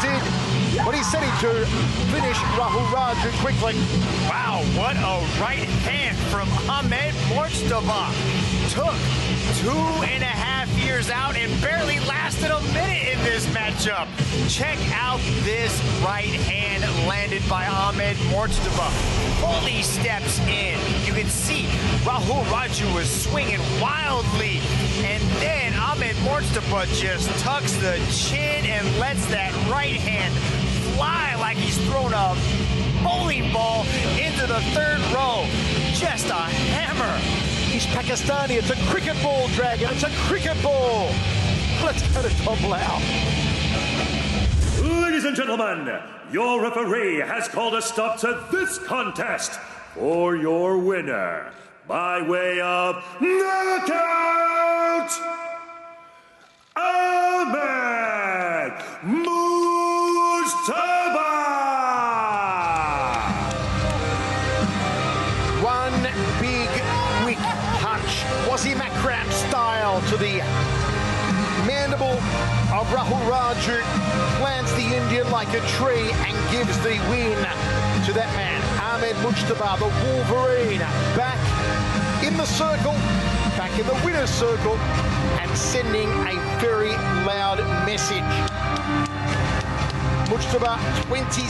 did what he said he'd do, finish Rahul Raju quickly. Wow, what a right hand from Ahmed Mujtaba. Took 2.5 years out and barely lasted a minute in this matchup. Check out this right hand landed by Ahmed Mujtaba. Fully steps in. You can see Rahul Raju was swinging wildly, and then Ahmed Mujtaba just tucks the chin and lets that right hand fly like he's thrown a bowling ball into the third row. Just a hammer. He's Pakistani. It's a cricket ball, Dragon. It's a cricket ball. Let's go to Tom Lau. Ladies and gentlemen, your referee has called a stop to this contest for your winner by way of knockout, Ahmed Mujtaba. One big quick punch, Wasim Akram style, to the mandible of Rahul Raju, plants the Indian like a tree and gives the win to that man, Ahmed Mujtaba, the Wolverine, back in the circle, back in the winner's circle, and sending a very loud message. Mujtaba, 20